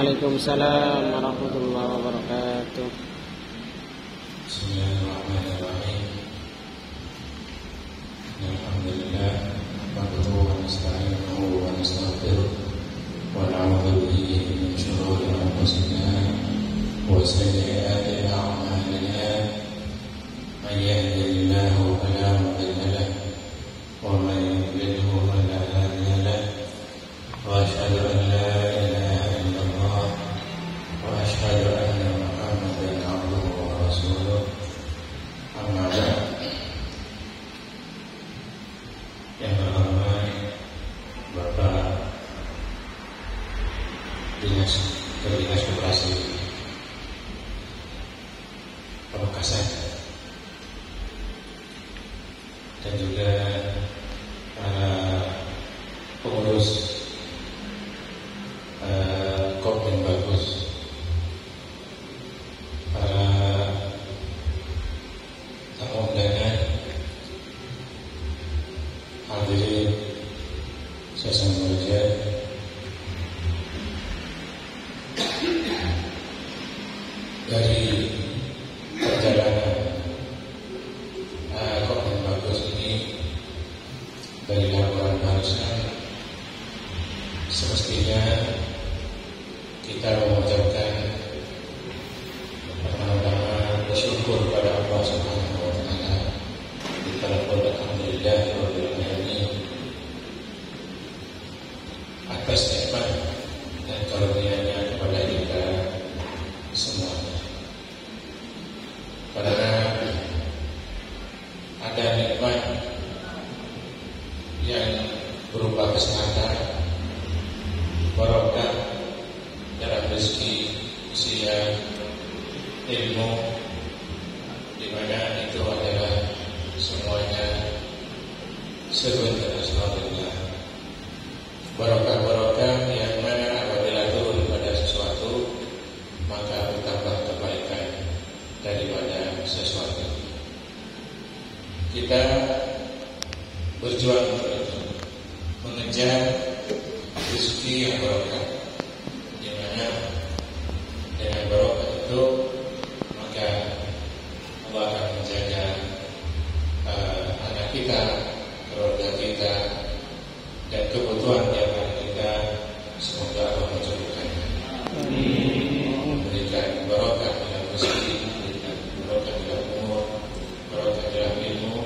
Waalaikumsalam warahmatullahi wabarakatuh. Bismillahirrahmanirrahim. Alhamdulillah, nahmaduhu wa nasta'inuhu wa nastaghfiruh wa na'udzu bihi min shururi anfusina wa sayyi'ati a'malina. May yahdihillahu fala mudilla lahu wa may yudlilhu fala hadiya lahu. Wa asyhadu an la ilaha illallah wa asyhadu anna Muhammadan abduhu wa rasuluh. Amma ba'd. Yang terhormat Bapak Dinas Koperasi Pamekasan dan juga para pengurus Kopden Bagus, para tamu undangan, hadirin sesama belajar, dari perjalanan Kopden Bagus ini, dari laporan barusan, semestinya kita mengucapkan pertama-tama bersyukur pada Allah Subhanahu wa taala. Kita alhamdulillah rabbil alamin atas nikmat dan karunia-Nya kepada kita semuanya. Karena ada nikmat yang berupa kesehatan, barokah dalam rezeki, usia, ilmu, di mana itu adalah semuanya sebenarnya alhamdulillah. Barokah-barokah yang mana apabila turun pada sesuatu maka bertambah kebaikan daripada sesuatu. Kita berjuang untuk itu, mengejar rezeki yang barokah, di mana dengan barokah itu maka Allah akan menjaga anak kita, keluarga kita, dan kebutuhan tiap hari kita. Semoga Allah mencukupkannya. Memberikan barokah dalam rezeki, memberikan barokah dalam umur, barokah dalam ilmu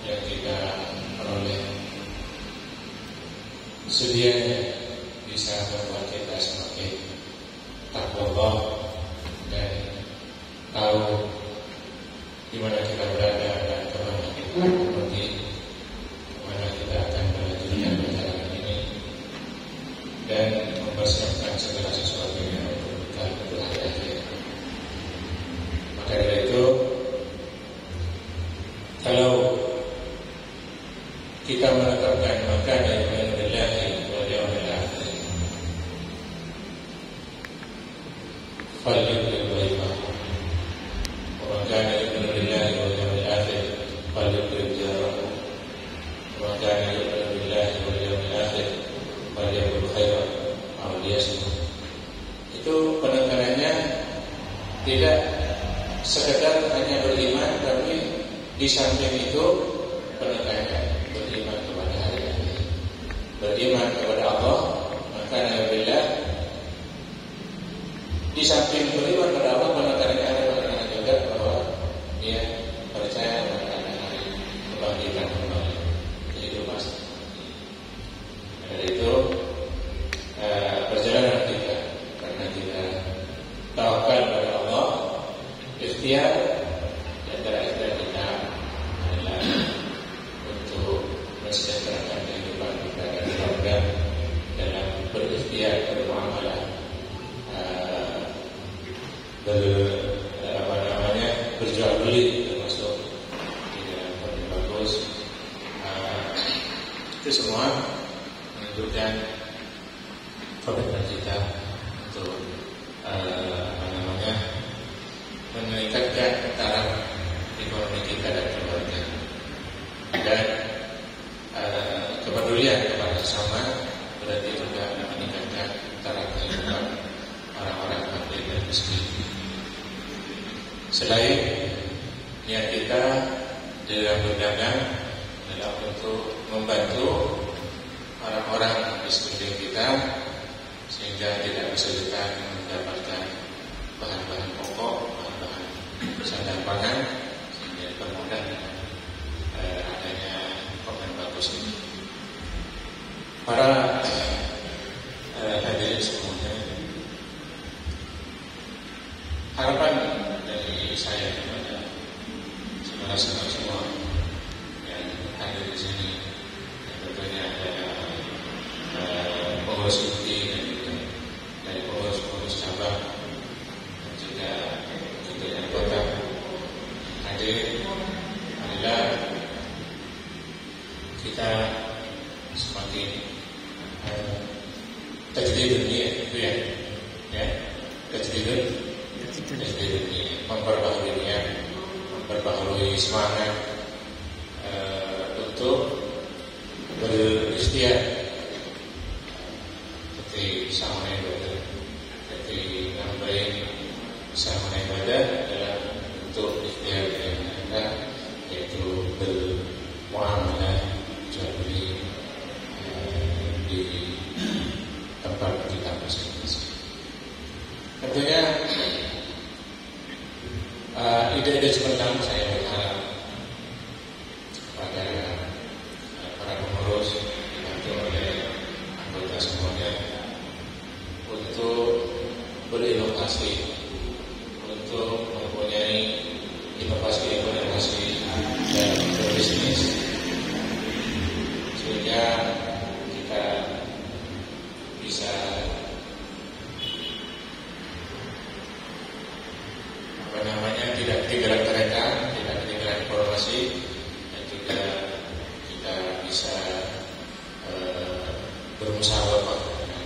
yang kita peroleh. Sedianya bisa membuat kita semakin takwa Allah dan tahu di mana kita berada dan kemana kita akan pergi, kemana kita akan melanjutkan perjalanan ini, dan mempersiapkan segala sesuatu yang kita pelajari. Maka dari itu, kalau kita menetapkan maka dari Alhamdulillah wal yawmil akhir, falyukrim dhaifah, wa man kana yu'minu billahi wal yawmil akhir falyukrim jarahu, wa man kana yu'minu billahi wal yawmil akhir falyakul khairan aw liyasmut. Itu penekanannya tidak sekedar hanya beriman, tapi di samping itu penekanannya beriman kepada hari akhir, beriman kepada Allah. Maka alhamdulillah, di samping beriman kepada Allah, penekanannya ada juga bahwa dia percaya pada hari kebangkitan kembali. Jadi itu pasti. Dari itu perjalanan kita, karena kita tawakal pada Allah, ikhtiar, dan terakhir kita adalah untuk mensejahterakan kehidupan kita dan keluarga dalam berikhtiar, bermuamalah, berjual beli, termasuk di dalam Kopden Bagus. Itu semua menunjukkan komitmen kita untuk meningkatkan taraf ekonomi kita dan keluarga, dan kepedulian kepada sesama berarti juga meningkatkan taraf kehidupan Selain niat kita dalam berdagang adalah untuk membantu orang-orang di sekeliling kita sehingga tidak kesulitan mendapatkan bahan-bahan pokok, bahan-bahan sandang pangan, sehingga dipermudah dengan adanya komen bagus ini. Para hadirin semuanya, harapan dari saya kepada saudara-saudara semua yang hadir di sini, yang tentunya ada pengurus inti dan juga dari pengurus cabang dan juga tentunya anggota hadir adalah kita semakin tajdidun niat itu ya, tajdidun niat, memperbaharui niat, memperbaharui semangat untuk berikhtiar seperti sama ibadah, seperti nambahin sama ibadah adalah untuk ikhtiar yang ada, yaitu bermuamalah jual beli di tempat kita masing-masing. Tentunya ide-ide seperti saya berharap kepada para pengurus dibantu oleh anggota semuanya untuk berinovasi, untuk mempunyai inovasi dalam berbisnis sehingga kita bisa tidak ketinggalan, tidak ketinggalan informasi, dan juga kita bisa bermusyawarah dengan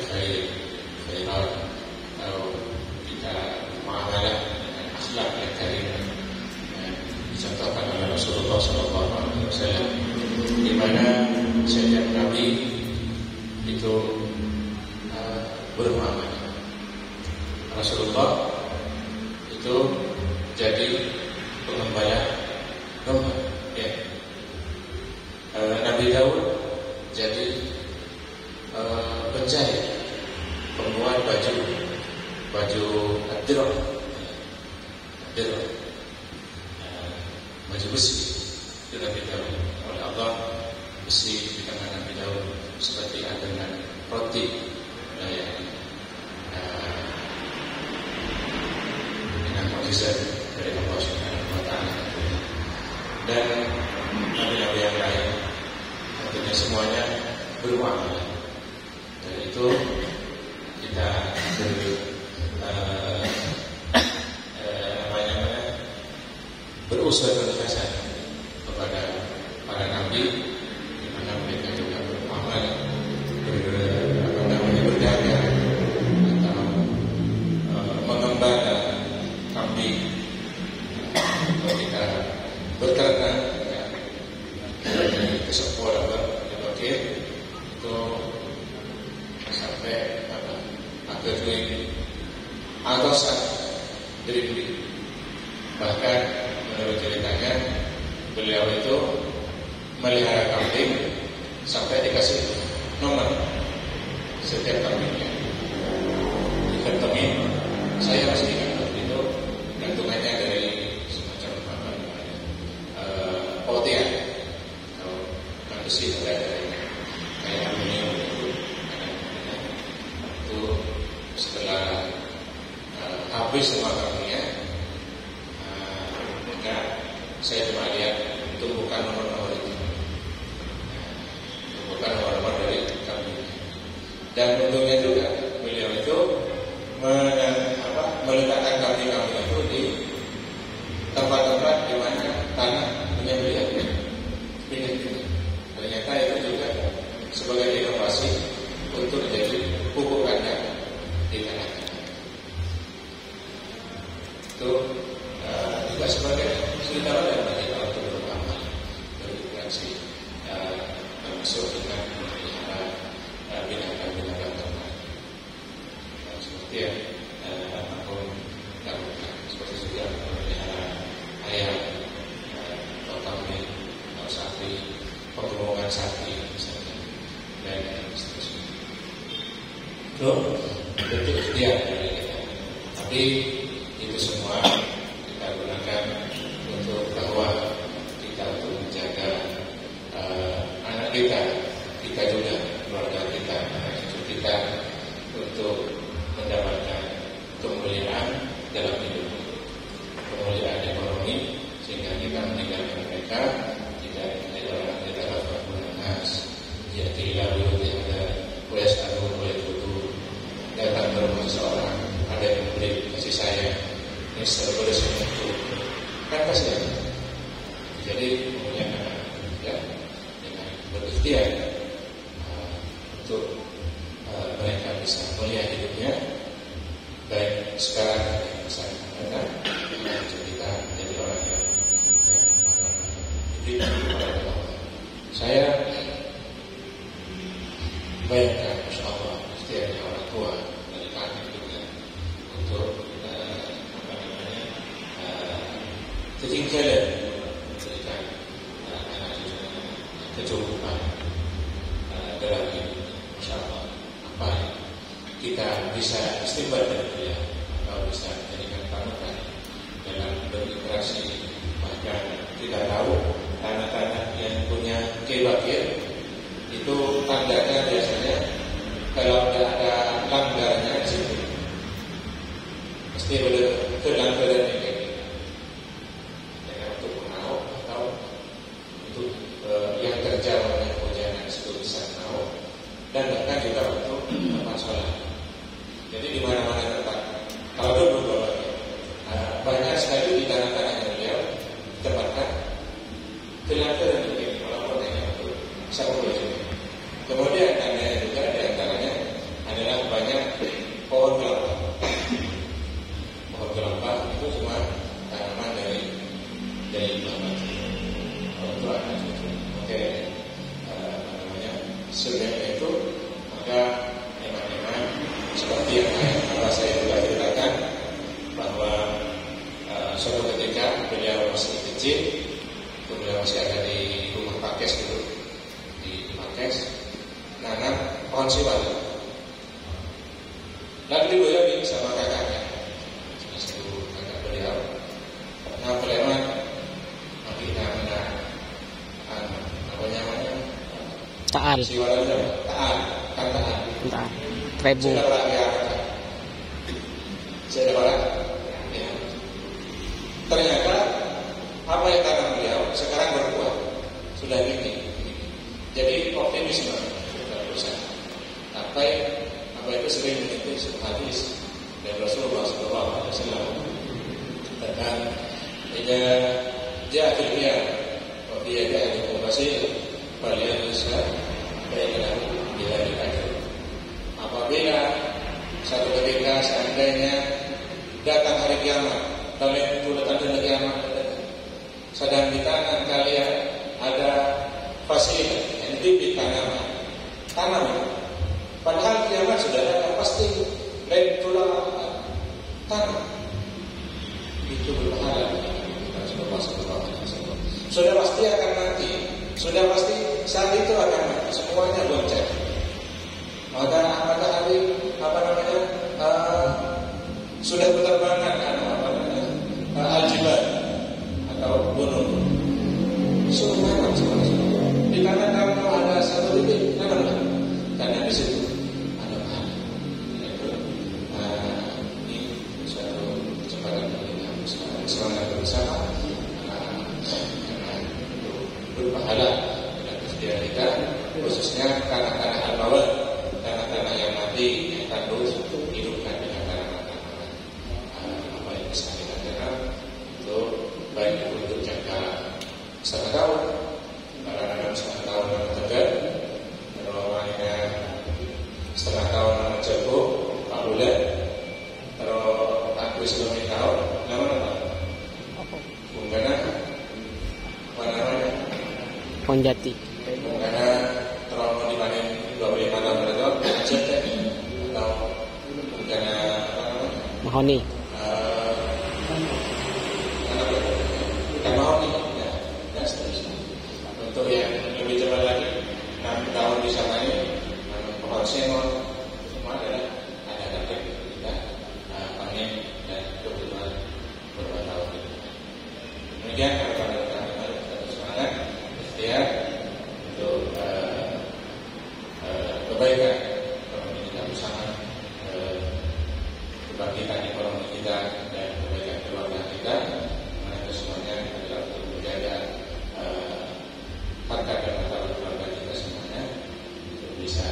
khairat, atau kita muamalah dengan akhlak yang karimah yang dicontohkan oleh Rasulullah SAW, di mana setiap nabi itu bermuamalah. Rasulullah itu jadi pengembala domba, ya. Nabi Daud jadi penjahit, pembuat baju adro, baju besi. Itu Nabi Daud, oleh Allah besi di tangan Nabi Daud seperti adonan roti, ya. Mukjizat dari Allah Subhanahu wa Ta'ala. Dan nabi-nabi yang lain tentunya semuanya bermuamalah. Dan itu kita berusaha hasan kepada para nabi, di mana mereka juga bermuamalah, berdagang atau mengembangkan kambing, kita berternak ke sekolah berbagai itu sampai akhir atasan beli. Bahkan menurut ceritanya beliau itu melihara kambing sampai dikasih nomor setiap kambingnya, dikantongin. Saya masih ingat itu gantungannya dari semacam potian atau besi dari kayak aluminium itu. Setelah habis semua kambingnya, maka saya cuma lihat tumpukan nomor-nomor itu, tumpukan nomor-nomor dari kambingnya. Dan untungnya juga beliau itu meletakkan kambing-kambing itu di tempat-tempat di mana tanah punya beliau. Ternyata itu juga sebagai inovasi untuk menjadi pupuk kandang di tanah. Itu juga sebagai cerita dan bagi itu ikhtiar dari kita. Tapi itu semua kita gunakan untuk bahwa kita untuk menjaga anak kita juga, keluarga kita, anak cucu kita, untuk mendapatkan kemuliaan dalam hidup, kemuliaan ekonomi, sehingga kita meninggalkan mereka tidak menjadi orang yang tidak dapat bernas. Jadi lalu ada kuliah satu kuliah butuh datang ke rumah seorang, ada yang memberi kasih sayang, ini sebagai sesuatu kan kasihan. Jadi kemuliaan ya dengan berikhtiar untuk mereka bisa mulia hidupnya, baik sekarang dan masa mendatang, untuk kita menjadi orang yang diberikan kepada Allah. Saya bayangkan, Masya Allah, ikhtiarnya orang tua dari kami juga untuk ketinggalan memberikan anak kecukupan dalam hidup. Masya Allah, apa kita bisa istighfar dari dia, atau bisa menjadikan panutan dalam berinteraksi. Bahkan kita tahu anak-anak yang punya kebakir itu tandanya biasanya kalau tidak ada langgarnya di situ, mesti boleh kelanggaran ini. Untuk menau atau untuk yang kerja oleh hujan itu bisa menau, dan bahkan juga untuk masalah. Jadi di mana-mana tempat. Kalau dulu banyak sekali di tanah-tanah yang beliau tempatkan kelanggaran ini, walaupun hanya untuk satu bulan. Kemudian ada juga di antaranya adalah banyak pohon kelapa. Pohon kelapa itu cuma tanaman dari kelapa. Kalau itu ada cucu, oke, sebenarnya itu maka memang seperti yang saya juga ceritakan bahwa suatu ketika beliau masih kecil, beliau masih ada di rumah pakes gitu, di pakes, nanam pohon siwali. Lalu diboyongin sama kakaknya, salah satu kakak beliau. Nah kelewat, nanti namanya apa namanya? Taal. Siwali apa? Taal, kan taal. Taal. Trebu. Saya dapat ya. Ternyata apa yang tanam beliau sekarang berbuah sudah gini. Jadi optimisme kita berusaha. Apa itu sering mengikuti sebuah hadis dari Rasulullah SAW tentang dia akhirnya dia ada informasi kalian bisa baiklah dia diajar. Apabila satu ketika seandainya datang hari kiamat, kalian itu datang hari kiamat, sedang di tangan kalian ada fasilitas yang bibit tanam. Padahal kiamat sudah datang, pasti lain tulang tanam. Itu berpahala. Sudah pasti akan mati. Sudah pasti saat itu akan mati. Semuanya goncang. Matahari sudah berterbangan al-jibal atau gunung. Suruh tanam semua. Di mana kamu ada satu titik tanam, karena di situ ada pahala. Ini suatu kesempatan bagi kami semangat bersama berpahala dengan ikhtiar kita, khususnya tanah-tanah al-mawad, tanah-tanah yang mati yang akan terus hidupkan dengan tanah-tanah apa yang bisa kita lakukan untuk baik untuk jangka 1 tahun, dalam 1 tahun menegak, terowongannya 1/2 tahun menjauh 4 bulan, terus aku sebelum tahun, nama bungkana mana Pohon jati. bungkana terowongan dipanen 25 tahun menegak, atau bungkana Mahoni. Bukan mahoni, dan seterusnya. Untuk yang lebih cepat lagi, 6 tahun di sana ini pohon sengon semua adalah kebaikan ekonomi kita bersama, kebangkitan ekonomi kita dan kebaikan keluarga kita. Karena itu semuanya adalah untuk menjaga harkat dan martabat keluarga kita semuanya untuk bisa